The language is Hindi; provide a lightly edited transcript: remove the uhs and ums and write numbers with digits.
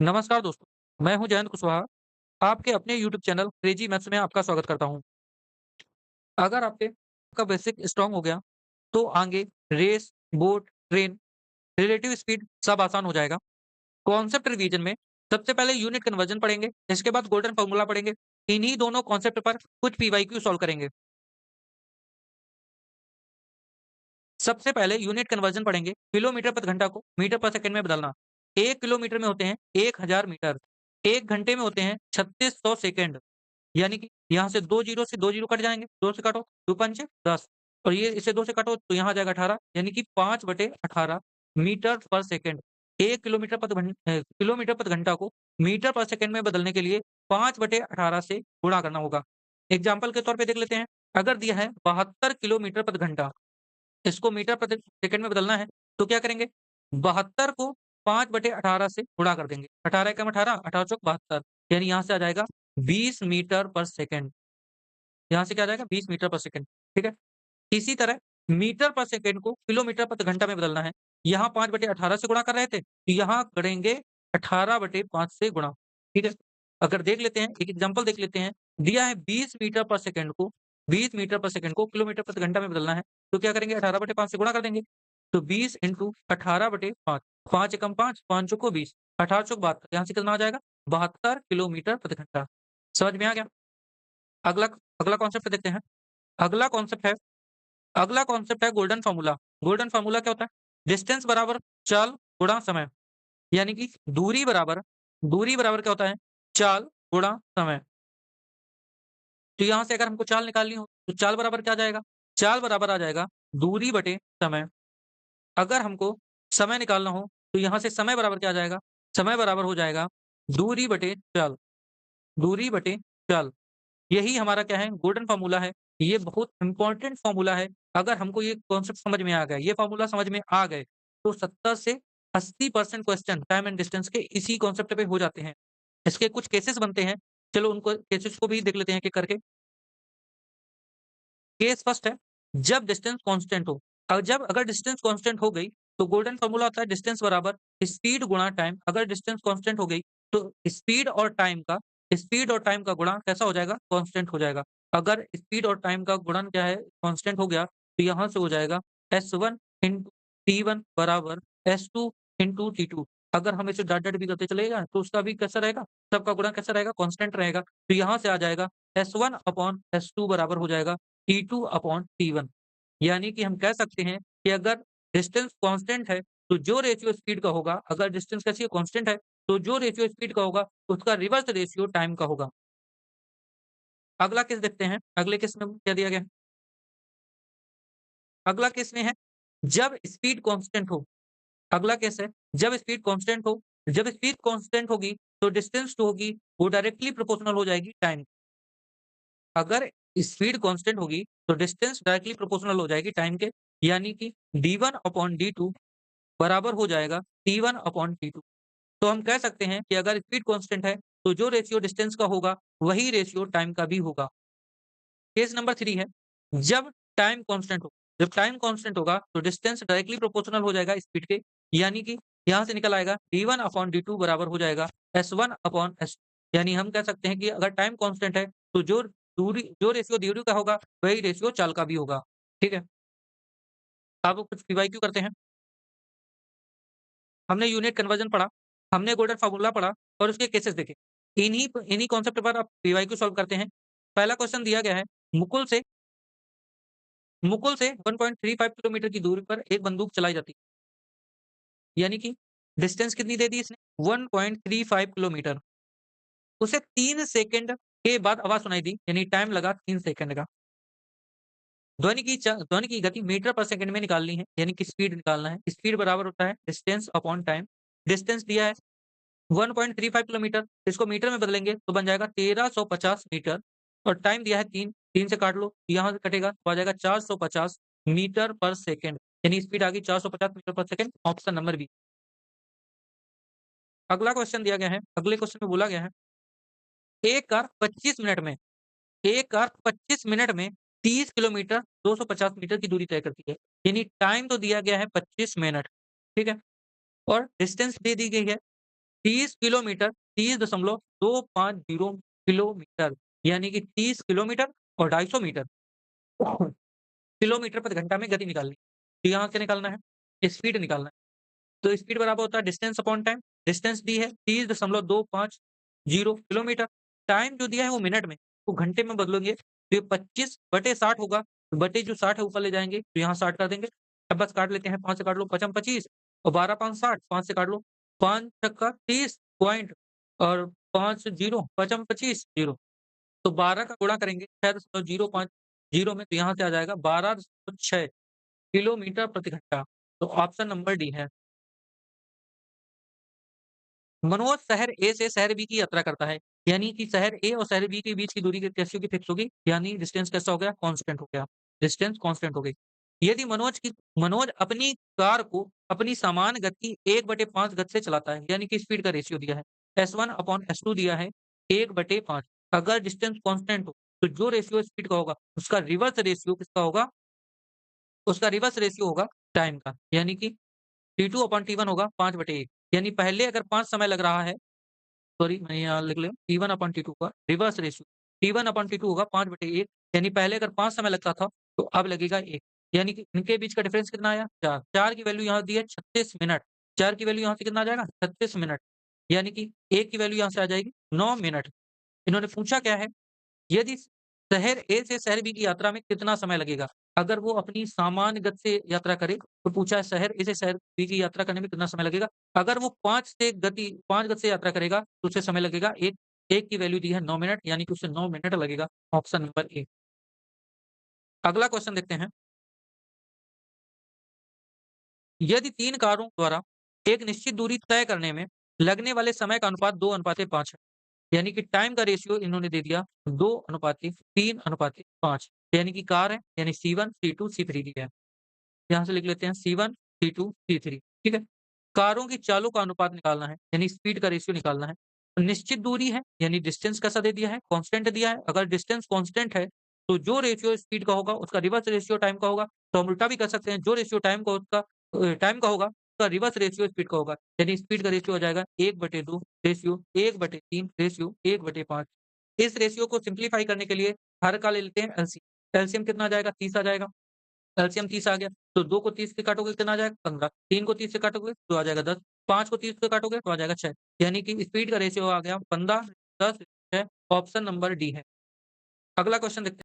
नमस्कार दोस्तों, मैं हूं जयंत कुशवाहा। आपके अपने यूट्यूब चैनल क्रेजी मैथ्स में आपका स्वागत करता हूं। अगर आपके का बेसिक स्ट्रांग हो गया, तो आगे race, boat, train, relative speed सब आसान हो जाएगा। कॉन्सेप्ट रिवीजन में सबसे पहले यूनिट कन्वर्जन पढ़ेंगे, इसके बाद गोल्डन फॉर्मूला पढ़ेंगे। इन्हीं दोनों कॉन्सेप्ट पर कुछ पीवाईक्यू सॉल्व करेंगे। सबसे पहले यूनिट कन्वर्जन पढ़ेंगे, किलोमीटर प्रति घंटा को मीटर पर सेकंड में बदलना। 1 किलोमीटर में होते हैं 1000 मीटर, 1 घंटे में होते हैं 3600 सेकंड। यानी कि यहाँ से 2 जीरो से 2 जीरो कट जाएँगे, 2 से काटो, 2 पंचे 10 और ये इसे 2 से काटो तो यहाँ आ जाएगा 18 यानी कि 5/18 मीटर पर सेकंड। 1 किलोमीटर प्रति घंटा को मीटर पर सेकंड में बदलने के लिए 5/18 से गुणा करना होगा। एग्ज़ाम्पल के तौर पे देख लेते हैं, अगर दिया है 72 किलोमीटर प्रति घंटा, इसको मीटर प्रति सेकंड में बदलना है, तो क्या करेंगे? 72 को 5/18 से गुणा कर देंगे। 18 एकम 18, 18 चौक 72 यानी यहाँ से आ जाएगा 20 मीटर पर सेकंड। यहाँ से क्या आ जाएगा 20 मीटर पर सेकंड, ठीक है? इसी तरह मीटर पर सेकंड को किलोमीटर प्रति घंटा में बदलना है। यहाँ 5/18 से गुणा कर रहे थे, तो यहाँ करेंगे 18/5 से गुणा, ठीक है? अगर देख लेते हैं, एक एग्ज़ाम्पल देख लेते हैं, दिया है 20 मीटर पर सेकंड को 20 मीटर पर सेकंड को किलोमीटर प्रति घंटा में बदलना है, तो क्या करेंगे 18/5 से गुणा कर देंगे। तो 20 इंटू 18/5, 5 एकम 5, 5 चौको 20, 18 चौक 72 यहाँ से कितना आ जाएगा 72 किलोमीटर प्रति घंटा। समझ में आ गया? अगला अगला कॉन्सेप्ट देखते हैं। अगला कॉन्सेप्ट है अगला कॉन्सेप्ट है गोल्डन फार्मूला। गोल्डन फार्मूला क्या होता है? डिस्टेंस बराबर चाल गुणा समय, यानी कि दूरी बराबर क्या होता है? चाल गुणा समय। तो यहाँ से अगर हमको चाल निकालनी हो, तो चाल बराबर क्या आ जाएगा? चाल बराबर आ जाएगा दूरी बटे समय। अगर हमको समय निकालना हो, तो यहाँ से समय बराबर क्या आ जाएगा? समय बराबर हो जाएगा दूरी बटे चाल, दूरी बटे चाल। यही हमारा क्या है गोल्डन फार्मूला है। ये बहुत इम्पोर्टेंट फार्मूला है। अगर हमको ये कॉन्सेप्ट समझ में आ गया, ये फार्मूला समझ में आ गए, तो 70 से 80% क्वेश्चन टाइम एंड डिस्टेंस के इसी कॉन्सेप्ट पे हो जाते हैं। इसके कुछ केसेस बनते हैं, चलो उनको केसेस को भी देख लेते हैं एक-एक करके। केस फर्स्ट है, जब डिस्टेंस कांस्टेंट हो। जब अगर डिस्टेंस कांस्टेंट हो गई, तो गोल्डन फार्मूला होता है डिस्टेंस बराबर स्पीड गुणा टाइम। अगर डिस्टेंस कांस्टेंट हो गई, तो स्पीड और टाइम का गुणा कैसा हो जाएगा? कांस्टेंट हो जाएगा। अगर स्पीड और टाइम का गुणन क्या है? कांस्टेंट हो गया, तो यहाँ से हो जाएगा S1 इंटू T1 बराबर S2 इंटू T2। अगर हम इसे डॉट-डॉट भी करते चले जाएँ, तो उसका भी कैसा रहेगा? सबका गुणा कैसा रहेगा? कांस्टेंट रहेगा। तो यहाँ से आ जाएगा S1 अपॉन S2 बराबर हो जाएगा T2 अपॉन T1। यानी कि हम कह सकते हैं कि अगर डिस्टेंस कांस्टेंट है, तो जो रेशियो स्पीड का होगा, अगर डिस्टेंस कैसी है? कांस्टेंट है, तो जो रेशियो स्पीड का होगा, उसका रिवर्स रेशियो टाइम का होगा। अगला केस देखते हैं, अगले केस में क्या दिया गया है? अगला केस में है, जब स्पीड कांस्टेंट हो। अगला केस है, जब स्पीड कांस्टेंट हो। जब स्पीड कांस्टेंट होगी, तो डिस्टेंस जो होगी, वो डायरेक्टली प्रोपोर्शनल हो जाएगी टाइम। अगर स्पीड कांस्टेंट होगी, तो डिस्टेंस डायरेक्टली प्रोपोर्शनल हो जाएगी टाइम के, यानी कि D1 अपॉन D2 बराबर हो जाएगा T1 अपॉन T2। तो हम कह सकते हैं कि अगर स्पीड कांस्टेंट है, तो जो रेशियो डिस्टेंस का होगा, वही रेशियो टाइम का भी होगा। केस नंबर 3 है, जब टाइम कांस्टेंट हो। जब टाइम कांस्टेंट होगा, तो डिस्टेंस डायरेक्टली प्रोपोर्शनल हो जाएगा स्पीड के, यानी कि यहाँ से निकल आएगा D1 अपॉन D2 बराबर हो जाएगा S1 अपॉन S। यानी हम कह सकते हैं कि अगर टाइम कांस्टेंट है, तो जो रेशियो दूरी का होगा, वही रेशियो चाल का भी होगा। ठीक है? अब कुछ पीवाईक्यू करते हैं। हमने यूनिट कन्वर्जन पढ़ा, हमने गोल्डन फार्मूला पढ़ा और उसके केसेस देखे। इन्हीं कॉन्सेप्ट पर अब पीवाईक्यू सॉल्व करते हैं। पहला क्वेश्चन दिया गया है, मुकुल से मुकुल से 1.35 किलोमीटर की दूरी पर एक बंदूक चलाई जाती है। यानी कि डिस्टेंस कितनी दे दी इसने? 1.35 किलोमीटर। उसे 3 सेकंड के बाद आवाज़ सुनाई दी, यानी टाइम लगा 3 सेकंड का। ध्वनि की गति मीटर पर सेकंड में निकालनी है, यानी कि स्पीड निकालना है। स्पीड बराबर होता है डिस्टेंस अपॉन टाइम। डिस्टेंस दिया है 1.35 किलोमीटर, इसको मीटर में बदलेंगे तो बन जाएगा 1350 मीटर और टाइम दिया है 3, 3 से काट लो, यहाँ से कटेगा तो आ जाएगा 450 मीटर पर सेकंड, यानी स्पीड आ गई 450 मीटर पर सेकंड, ऑप्शन नंबर बी। अगला क्वेश्चन दिया गया है, अगले क्वेश्चन में बोला गया है, एक कार 25 मिनट में एक कार 25 मिनट में 30 किलोमीटर 250 मीटर की दूरी तय करती है। यानी टाइम तो दिया गया है 25 मिनट, ठीक है? और डिस्टेंस दे दी गई है 30 किलोमीटर 30.250 किलोमीटर, यानी कि 30 किलोमीटर और 250 मीटर किलोमीटर प्रति घंटा में गति निकालनी। तो यहाँ से निकालना है, स्पीड निकालना है। तो स्पीड बराबर होता है डिस्टेंस अपॉन टाइम। डिस्टेंस दी है 30.250 किलोमीटर। टाइम जो दिया है वो मिनट में, वो घंटे में बदलोगे तो ये 25/60 होगा। बटे जो 60 है ऊपर ले जाएँगे तो यहाँ 60 कर देंगे। अब बस काट लेते हैं, 5 से काट लो, 5 25 और 12 5 60, 5 से काट लो, 5 छक्का 30 पॉइंट और 5 0 5 25 0। तो 12 का गुणा करेंगे 6.050 में, तो यहाँ से आ जाएगा 12.6 किलोमीटर प्रति घंटा। तो ऑप्शन नंबर डी है। मनोज शहर ए से शहर बी की यात्रा करता है, यानी कि शहर ए और शहर बी के बीच की दूरी कैसी होगी? फिक्स होगी, यानी डिस्टेंस कैसा हो गया? कांस्टेंट हो गया। डिस्टेंस कांस्टेंट हो गई। यदि मनोज अपनी कार को अपनी समान गति 1/5 गति से चलाता है, यानी कि स्पीड का रेशियो दिया है। S1/S2 दिया है 1/5। अगर डिस्टेंस कांस्टेंट हो, तो जो रेशियो स्पीड का होगा, उसका रिवर्स रेशियो किसका होगा? उसका रिवर्स रेशियो होगा टाइम का, यानी कि T2/T1 होगा 5/1। यानी पहले अगर 5 समय लग रहा है, सॉरी मैं यहाँ लिख लें, T1/T2 का रिवर्स रेशियो T1/T2 होगा 5/1, यानी पहले अगर 5 समय लगता था, तो अब लगेगा 1। यानी कि इनके बीच का डिफरेंस कितना आया? 4। 4 की वैल्यू यहाँ दी है 36 मिनट। 4 की वैल्यू यहाँ से कितना आ जाएगा? 36 मिनट। यानी कि 1 की वैल्यू यहाँ से आ जाएगी 9 मिनट। इन्होंने पूछा क्या है? यदि शहर ए से शहर बी की यात्रा में कितना समय लगेगा? अगर वो अपनी सामान्य गति से यात्रा करे, तो पूछा है शहर ए से शहर बी की यात्रा करने में कितना समय लगेगा? अगर वो 5 गति से यात्रा करेगा, तो उसे समय लगेगा 1। 1 की वैल्यू दी है 9 मिनट, यानी कि उसे 9 मिनट लगेगा। Option number A. अगला क्वेश्चन देखते हैं। यदि 3 कारों द्वारा एक निश्चित दूरी तय करने में लगने वाले समय का अनुपात 2:5 है, यानी कि टाइम का रेशियो इन्होंने दे दिया 2:3:5, यानी कि कार है, यानी C1, C2, C3 दिया है। यहाँ से लिख लेते हैं C1, C2, C3, ठीक है? कारों की चालों का अनुपात निकालना है, यानी स्पीड का रेशियो निकालना है। निश्चित दूरी है, यानी डिस्टेंस कैसा दे दिया है? कांस्टेंट दिया है। अगर डिस्टेंस कांस्टेंट है, तो जो रेशियो स्पीड का होगा, उसका रिवर्स रेशियो टाइम का होगा। तो हम उल्टा भी कर सकते हैं, जो रेशियो टाइम का उसका टाइम का होगा, उसका रिवर्स रेशियो स्पीड का होगा। यानी स्पीड का रेशियो हो जाएगा 1/2 रेशियो 1/3 रेशियो 1/5। इस रेशियो को सिम्प्लीफाई करने के लिए हर का ले लेते हैं एलसीएम। एलसीएम कितना आ जाएगा? 30 आ जाएगा। एलसीएम 30 आ गया, तो 2 को 30 से काटोगे कितना आ जाएगा? 15। 3 को 30 से काटोगे तो आ जाएगा 10। 5 को 30 से काटोगे तो आ जाएगा 6। यानी कि स्पीड का रेशियो आ गया 15, 10, 6। ऑप्शन नंबर डी है। अगला क्वेश्चन देखते हैं।